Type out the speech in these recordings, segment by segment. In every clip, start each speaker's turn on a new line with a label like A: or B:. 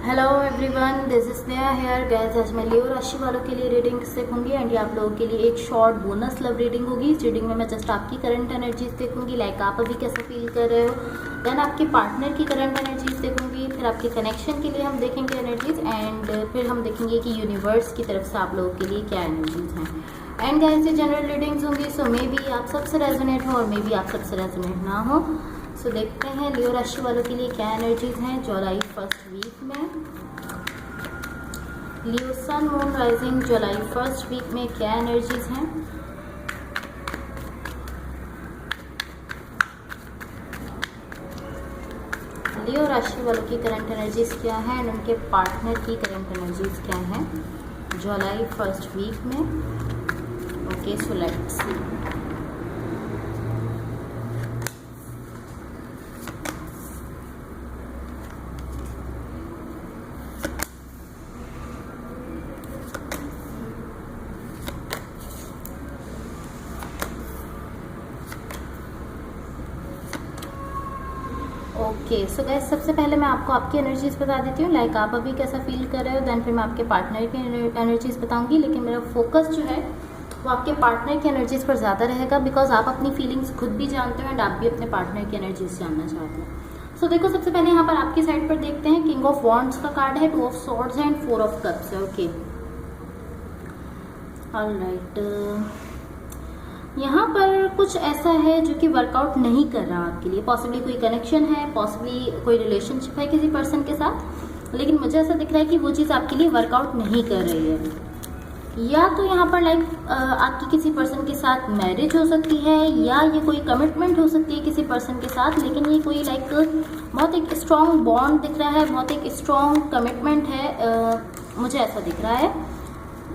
A: Hello everyone, this is Sneha hair guys. आज मैं लियो राशि वालों के लिए रीडिंग देखूंगी एंड ये आप लोगों के लिए एक शॉर्ट बोनस लव रीडिंग होगी। इस रीडिंग में मैं जस्ट आपकी करंट एनर्जीज देखूंगी, लाइक आप अभी कैसा फील कर रहे हो। देन आपके पार्टनर की करंट एनर्जीज देखूंगी, फिर आपके कनेक्शन के लिए हम देखेंगे एनर्जीज एंड फिर हम देखेंगे कि यूनिवर्स की तरफ से आप लोगों के लिए क्या एनर्जीज हैं। एंड गाइस ये जनरल रीडिंग्स होंगी, सो मे बी आप सबसे रेजोनेट हो और मे बी आप सबसे रेजोनेट ना हो। सो देखते हैं लियो राशि वालों के लिए क्या एनर्जीज हैं जुलाई फर्स्ट वीक में। लियो सन मून राइजिंग जुलाई फर्स्ट वीक में क्या एनर्जीज हैं। लियो राशि वालों की करंट एनर्जीज क्या है एंड उनके पार्टनर की करंट एनर्जीज क्या है जुलाई फर्स्ट वीक में। Okay, so let's see. Okay so guys, सबसे पहले मैं आपको आपकी एनर्जीज बता देती हूँ, लाइक आप अभी कैसा फील कर रहे हो। देन फिर मैं आपके पार्टनर की एनर्जीज बताऊंगी, लेकिन मेरा फोकस जो है वो आपके पार्टनर की एनर्जीज पर ज़्यादा रहेगा, बिकॉज आप अपनी फीलिंग्स खुद भी जानते हो एंड आप भी अपने पार्टनर की एनर्जीज जानना चाहते हो। सो देखो, सबसे पहले यहाँ पर आपकी साइड पर देखते हैं, किंग ऑफ वॉन्ड्स का कार्ड है, 2 ऑफ सॉर्ड्स है एंड 4 ऑफ कप्स है। ओके, ऑलराइट, यहाँ पर कुछ ऐसा है जो कि वर्कआउट नहीं कर रहा आपके लिए। पॉसिबली कोई कनेक्शन है, पॉसिबली कोई रिलेशनशिप है किसी पर्सन के साथ, लेकिन मुझे ऐसा दिख रहा है कि वो चीज़ आपके लिए वर्कआउट नहीं कर रही है। या तो यहाँ पर लाइक आपकी किसी पर्सन के साथ मैरिज हो सकती है, या ये कोई कमिटमेंट हो सकती है किसी पर्सन के साथ, लेकिन ये कोई लाइक बहुत एक स्ट्रॉन्ग बॉन्ड दिख रहा है, बहुत एक स्ट्रॉन्ग कमिटमेंट है, मुझे ऐसा दिख रहा है।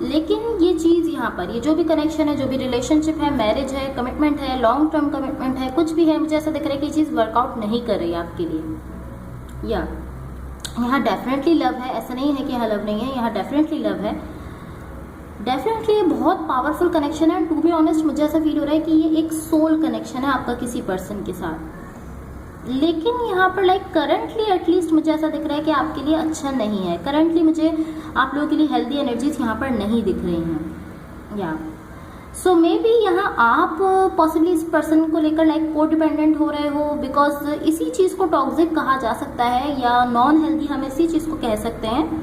A: लेकिन ये चीज़ यहाँ पर, ये जो भी कनेक्शन है, जो भी रिलेशनशिप है, मैरिज है, कमिटमेंट है, लॉन्ग टर्म कमिटमेंट है, कुछ भी है, मुझे ऐसा दिख रहा है कि ये चीज़ वर्कआउट नहीं कर रही है आपके लिए। या यहाँ डेफिनेटली लव है, ऐसा नहीं है कि यहाँ लव नहीं है, यहाँ डेफिनेटली लव है। डेफिनेटली ये बहुत पावरफुल कनेक्शन है। टू बी ऑनेस्ट, मुझे ऐसा फील हो रहा है कि ये एक सोल कनेक्शन है आपका किसी पर्सन के साथ। लेकिन यहाँ पर लाइक करंटली एटलीस्ट मुझे ऐसा दिख रहा है कि आपके लिए अच्छा नहीं है। करंटली मुझे आप लोगों के लिए हेल्दी एनर्जीज यहाँ पर नहीं दिख रही हैं। या सो मे बी यहाँ आप पॉसिबली इस पर्सन को लेकर लाइक को डिपेंडेंट हो रहे हो, बिकॉज इसी चीज़ को टॉक्सिक कहा जा सकता है, या नॉन हेल्दी हम इसी चीज़ को कह सकते हैं।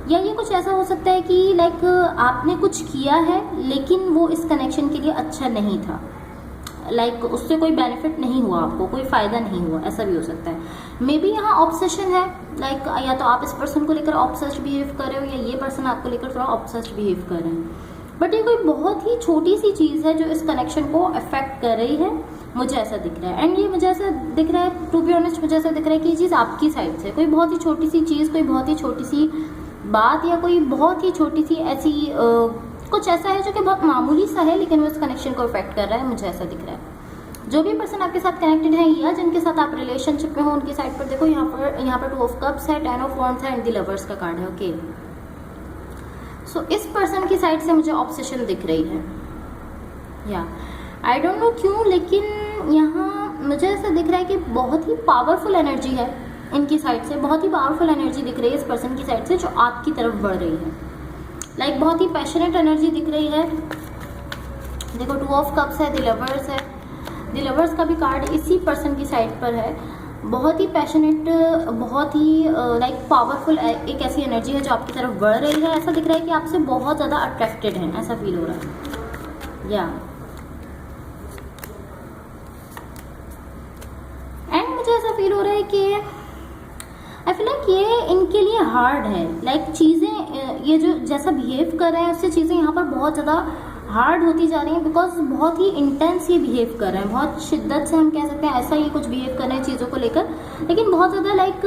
A: या ये कुछ ऐसा हो सकता है कि लाइक आपने कुछ किया है लेकिन वो इस कनेक्शन के लिए अच्छा नहीं था, लाइक उससे कोई बेनिफिट नहीं हुआ, आपको कोई फायदा नहीं हुआ, ऐसा भी हो सकता है। मे बी यहाँ ऑब्सेशन है, लाइक या तो आप इस पर्सन को लेकर ऑब्सेस्ड बिहेव कर रहे हो, या ये पर्सन आपको लेकर थोड़ा ऑब्सेस्ड बिहेव कर रहे हैं। बट ये कोई बहुत ही छोटी सी चीज़ है जो इस कनेक्शन को अफेक्ट कर रही है, मुझे ऐसा दिख रहा है। एंड ये मुझे ऐसा दिख रहा है, टू बी ऑनेस्ट मुझे ऐसा दिख रहा है कि ये चीज़ आपकी साइड से कोई बहुत ही छोटी सी चीज़, कोई बहुत ही छोटी सी बात, या कोई बहुत ही छोटी सी ऐसी कुछ ऐसा है जो कि बहुत मामूली सा है, लेकिन वो इस कनेक्शन को इफेक्ट कर रहा है, मुझे ऐसा दिख रहा है। जो भी पर्सन आपके साथ कनेक्टेड है या जिनके साथ आप रिलेशनशिप में हो, उनकी साइड पर देखो, यहाँ पर 2 ऑफ कप्स है, 10 ऑफ वॉन्ड्स है एंड द लवर्स का कार्ड है। ओके, सो इस पर्सन की साइड से मुझे ऑब्सेशन दिख रही है। या आई डोंट नो क्यों, लेकिन यहाँ मुझे ऐसा दिख रहा है कि बहुत ही पावरफुल एनर्जी है इनकी साइड से, बहुत ही पावरफुल एनर्जी दिख रही है इस पर्सन की साइड से जो आपकी तरफ बढ़ रही है। लाइक बहुत ही पैशनेट एनर्जी दिख रही है। देखो, 2 ऑफ कप्स है, द लवर्स है, द लवर्स का भी कार्ड इसी पर्सन की साइड पर है। बहुत ही पैशनेट, बहुत ही लाइक पावरफुल एक ऐसी एनर्जी है जो आपकी तरफ बढ़ रही है। ऐसा दिख रहा है कि आपसे बहुत ज़्यादा अट्रैक्टेड है, ऐसा फील हो रहा है। या एंड मुझे ऐसा फील हो रहा है कि आई फील लाइक ये इनके लिए हार्ड है, लाइक चीज़ें ये जो जैसा बिहेव कर रहे हैं उससे चीज़ें यहाँ पर बहुत ज़्यादा हार्ड होती जा रही हैं, बिकॉज बहुत ही इंटेंस ये बिहेव कर रहे हैं, बहुत शिद्दत से हम कह सकते हैं ऐसा ये कुछ बिहेव कर रहे हैं चीज़ों को लेकर, लेकिन बहुत ज़्यादा लाइक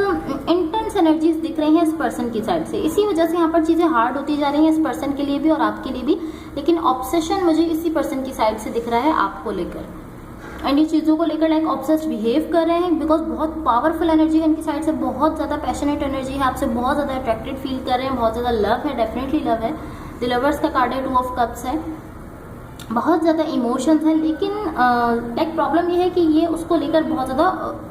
A: इंटेंस एनर्जीज दिख रही हैं इस पर्सन की साइड से। इसी वजह से यहाँ पर चीज़ें हार्ड होती जा रही हैं इस पर्सन के लिए भी और आपके लिए भी, लेकिन ऑब्सेशन मुझे इसी पर्सन की साइड से दिख रहा है आपको लेकर। एंड ये चीज़ों को लेकर लाइक ऑब्सेस्ड बिहेव कर रहे हैं, बिकॉज बहुत पावरफुल एनर्जी है इनकी साइड से, बहुत ज़्यादा पैशनेट एनर्जी है, आपसे बहुत ज़्यादा अट्रैक्टेड फील कर रहे हैं, बहुत ज़्यादा लव है, डेफिनेटली लव है। द लवर्स का कार्ड है, 2 ऑफ कप्स है। बहुत ज़्यादा इमोशंस हैं, लेकिन लाइक प्रॉब्लम ये है कि ये उसको लेकर बहुत ज़्यादा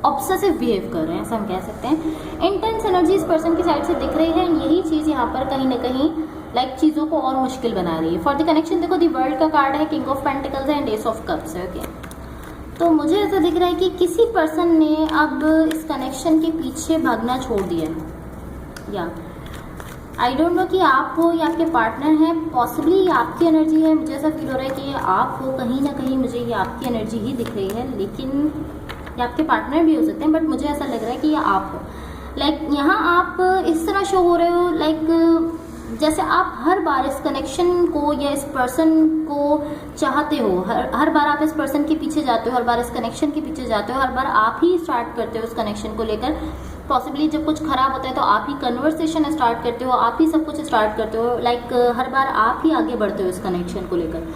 A: ऑब्सेसिव बिहेव कर रहे हैं, ऐसा हम कह सकते हैं। इंटेंस एनर्जी इस पर्सन की साइड से दिख रही है, यही चीज़ यहाँ पर कहीं ना कहीं लाइक चीज़ों को और मुश्किल बना रही है। फॉर द कनेक्शन देखो, दी वर्ल्ड का कार्ड है, किंग ऑफ पेंटिकल्स है एंड एस ऑफ कप्स है। ओके, तो मुझे ऐसा दिख रहा है कि किसी पर्सन ने अब इस कनेक्शन के पीछे भागना छोड़ दिया है, या आई डोंट नो कि आप हो या आपके पार्टनर हैं, पॉसिबली ये आपकी एनर्जी है। मुझे ऐसा फील हो रहा है कि ये आप हो, कहीं ना कहीं मुझे ये आपकी एनर्जी ही दिख रही है, लेकिन ये आपके पार्टनर भी हो सकते हैं, बट मुझे ऐसा लग रहा है कि ये आप हो। लाइक यहाँ आप इस तरह शो हो रहे हो, लाइक जैसे आप हर बार इस कनेक्शन को या इस पर्सन को चाहते हो, हर बार आप इस पर्सन के पीछे जाते हो, हर बार इस कनेक्शन के पीछे जाते हो, हर बार आप ही स्टार्ट करते हो इस कनेक्शन को लेकर। पॉसिबली जब कुछ खराब होता है तो आप ही कन्वर्सेशन स्टार्ट करते हो, आप ही सब कुछ स्टार्ट करते हो, लाइक हर बार आप ही आगे बढ़ते हो इस कनेक्शन को लेकर,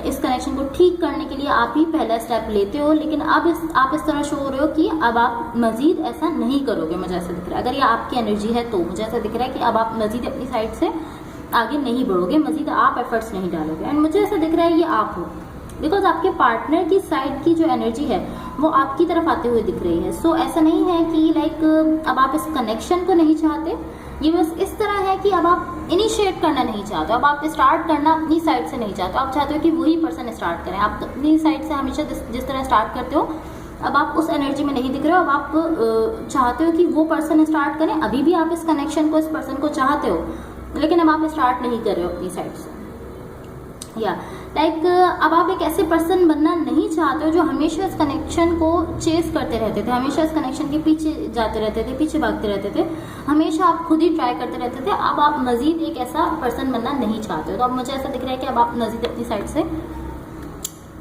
A: इस कनेक्शन को ठीक करने के लिए आप ही पहला स्टेप लेते हो। लेकिन अब आप इस तरह शो हो रहे हो कि अब आप मजीद ऐसा नहीं करोगे, मुझे ऐसा दिख रहा है। अगर ये आपकी एनर्जी है तो मुझे ऐसा दिख रहा है कि अब आप मजीद अपनी साइड से आगे नहीं बढ़ोगे, मजीद आप एफर्ट्स नहीं डालोगे। एंड मुझे ऐसा दिख रहा है ये आप हो, बिकॉज आपके पार्टनर की साइड की जो एनर्जी है वो आपकी तरफ आते हुए दिख रही है। सो ऐसा नहीं है कि लाइक अब आप इस कनेक्शन को नहीं चाहते, ये बस इस तरह है कि अब आप इनिशिएट करना नहीं चाहते, अब आप स्टार्ट करना अपनी साइड से नहीं चाहते, आप चाहते हो कि वही पर्सन स्टार्ट करें। आप अपनी साइड से हमेशा जिस तरह स्टार्ट करते हो, अब आप उस एनर्जी में नहीं दिख रहे हो, अब आप चाहते हो कि वो पर्सन स्टार्ट करें। अभी भी आप इस कनेक्शन को, इस पर्सन को चाहते हो, लेकिन अब आप स्टार्ट नहीं कर रहे हो अपनी साइड से। या लाइक अब आप एक ऐसे पर्सन बनना नहीं चाहते हो जो हमेशा इस कनेक्शन को चेस करते रहते थे, हमेशा इस कनेक्शन के पीछे जाते रहते थे, पीछे भागते रहते थे, हमेशा आप खुद ही ट्राई करते रहते थे। अब आप मजीद एक ऐसा पर्सन बनना नहीं चाहते हो। तो अब मुझे ऐसा दिख रहा है कि अब आप मजीद अपनी साइड से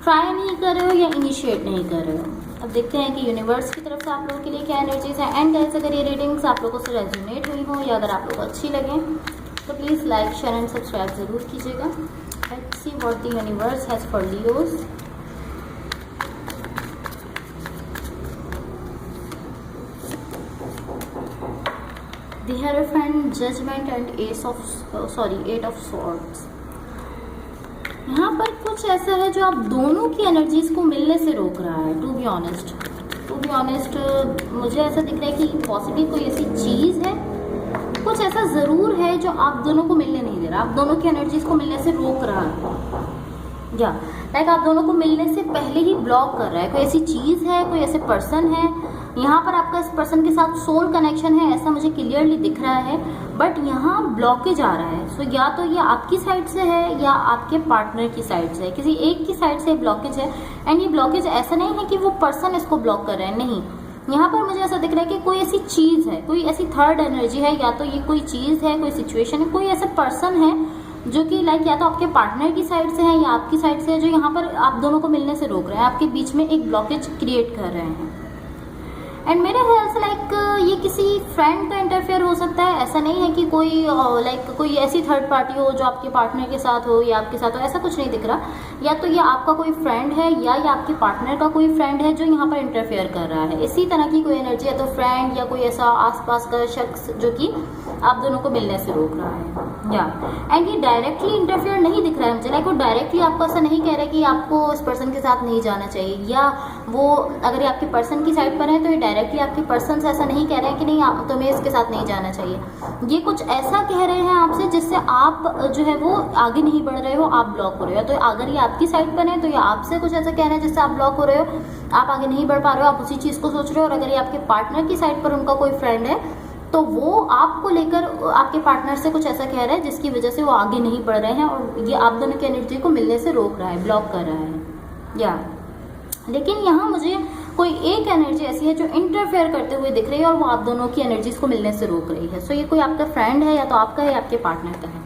A: ट्राई नहीं कर रहे हो या इनिशिएट नहीं कर रहे हो। अब देखते हैं कि यूनिवर्स की तरफ से आप लोगों के लिए क्या एनर्जीज है। एंड गाइस, अगर ये रीडिंग्स आप लोगों से रेजोनेट हुई हो या अगर आप लोगों को अच्छी लगे तो please like, share and subscribe ज़रूर कीजिएगा। Let's see what the universe has for Leos. The Hierophant, Judgment and Eight of Swords. यहाँ पर कुछ ऐसा है जो आप दोनों की एनर्जीज को मिलने से रोक रहा है। टू बी ऑनेस्ट मुझे ऐसा दिख रहा है कि पॉसिबली कोई ऐसी चीज़ है, कुछ ऐसा ज़रूर है जो आप दोनों को मिलने नहीं दे रहा, आप दोनों की एनर्जीज को मिलने से रोक रहा है, या लाइक आप दोनों को मिलने से पहले ही ब्लॉक कर रहा है। कोई ऐसी चीज़ है, कोई ऐसे पर्सन है, यहाँ पर आपका इस पर्सन के साथ सोल कनेक्शन है, ऐसा मुझे क्लियरली दिख रहा है, बट यहाँ ब्लॉकेज आ रहा है। सो या तो ये आपकी साइड से है या आपके पार्टनर की साइड से है, किसी एक की साइड से ब्लॉकेज है। एंड ये ब्लॉकेज ऐसा नहीं है कि वो पर्सन इसको ब्लॉक कर रहा है, नहीं, यहाँ पर मुझे ऐसा दिख रहा है कि कोई ऐसी चीज़ है, कोई ऐसी थर्ड एनर्जी है, या तो ये कोई चीज़ है, कोई सिचुएशन है, कोई ऐसा पर्सन है जो कि लाइक या तो आपके पार्टनर की साइड से है या आपकी साइड से है, जो यहाँ पर आप दोनों को मिलने से रोक रहे हैं, आपके बीच में एक ब्लॉकेज क्रिएट कर रहे हैं। एंड मेरे ख्याल से लाइक ये किसी फ्रेंड का इंटरफेयर हो सकता है। ऐसा नहीं है कि कोई लाइक कोई ऐसी थर्ड पार्टी हो जो आपके पार्टनर के साथ हो या आपके साथ हो, ऐसा कुछ नहीं दिख रहा। या तो ये आपका कोई फ्रेंड है या ये आपके पार्टनर का कोई फ्रेंड है जो यहाँ पर इंटरफेयर कर रहा है। इसी तरह की कोई एनर्जी है, तो फ्रेंड या कोई ऐसा आसपास का शख्स जो कि आप दोनों को मिलने से रोक रहा है। या एंड ये डायरेक्टली इंटरफेयर नहीं दिख रहा है मुझे, लाइक वो डायरेक्टली आपको ऐसा नहीं कह रहा है कि आपको इस पर्सन के साथ नहीं जाना चाहिए, या वो अगर ये आपके पर्सन की साइड पर है तो ये डायरेक्टली आपके पर्सन से ऐसा नहीं कह रहे हैं कि नहीं आप तुम्हें इसके साथ नहीं जाना चाहिए। ये कुछ ऐसा कह रहे हैं आपसे जिससे आप जो है वो आगे नहीं बढ़ रहे हो, आप ब्लॉक हो रहे हो। तो अगर ये आपकी साइड पर है तो ये आपसे कुछ ऐसा कह रहे हैं जिससे आप ब्लॉक हो रहे हो, आप आगे नहीं बढ़ पा रहे हो, आप उसी चीज़ को सोच रहे हो। और अगर ये आपके पार्टनर की साइड पर उनका कोई फ्रेंड है तो वो आपको लेकर आपके पार्टनर से कुछ ऐसा कह रहा है जिसकी वजह से वो आगे नहीं बढ़ रहे हैं, और ये आप दोनों की एनर्जी को मिलने से रोक रहा है, ब्लॉक कर रहा है। या लेकिन यहाँ मुझे कोई एक एनर्जी ऐसी है जो इंटरफेयर करते हुए दिख रही है और वो आप दोनों की एनर्जीज को मिलने से रोक रही है। सो ये कोई आपका फ्रेंड है, या तो आपका है या आपके पार्टनर का है,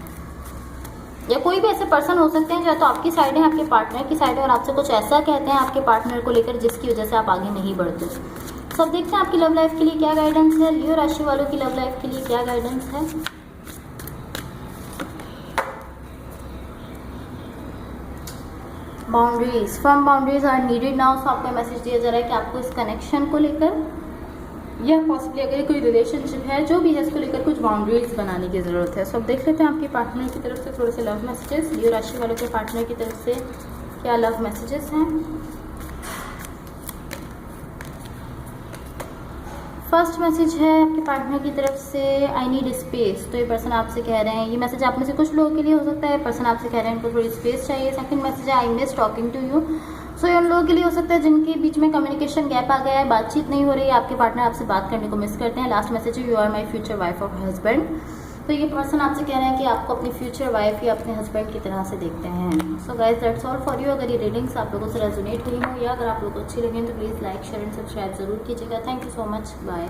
A: या कोई भी ऐसे पर्सन हो सकते हैं जो तो आपकी साइड है, आपके पार्टनर की साइड है, और आपसे कुछ ऐसा कहते हैं आपके पार्टनर को लेकर जिसकी वजह से आप आगे नहीं बढ़ते। सब देखते हैं आपकी लव लाइफ के लिए क्या गाइडेंस है, लियो राशि वालों की लव लाइफ के लिए क्या गाइडेंस है। Boundaries, firm boundaries are needed now. So आपको मैसेज दिया जा रहा है कि आपको इस कनेक्शन को लेकर या पॉसिबली अगर कोई रिलेशनशिप है जो भी है इसको लेकर कुछ बाउंड्रीज बनाने की ज़रूरत है। सो अब देख लेते हैं आपके पार्टनर की तरफ से थोड़े से लव मैसेजेस, लियो राशि वालों के पार्टनर की तरफ से क्या लव मैसेजेस हैं। फर्स्ट मैसेज है आपके पार्टनर की तरफ से, आई नीड स्पेस। तो ये पर्सन आपसे कह रहे हैं, ये मैसेज आप में से कुछ लोगों के लिए हो सकता है, पर्सन आपसे कह रहे हैं उनको थोड़ी स्पेस चाहिए। सेकंड मैसेज है, I miss talking to you. So ये उन लोगों के लिए हो सकता है जिनके बीच में कम्युनिकेशन गैप आ गया है, बातचीत नहीं हो रही है, आपके पार्टनर आपसे बात करने को मिस करते हैं। लास्ट मैसेज है, you are my future wife और हस्बैंड। तो ये पर्सन आपसे कह रहे हैं कि आपको अपनी फ्यूचर वाइफ या अपने हस्बैंड की तरह से देखते हैं। So guys that's all for you. अगर ये रीडिंग्स आप लोगों से रेजोनेट हुई हो या अगर आप लोगों को अच्छी लगी तो please like share and subscribe जरूर कीजिएगा। Thank you so much, bye.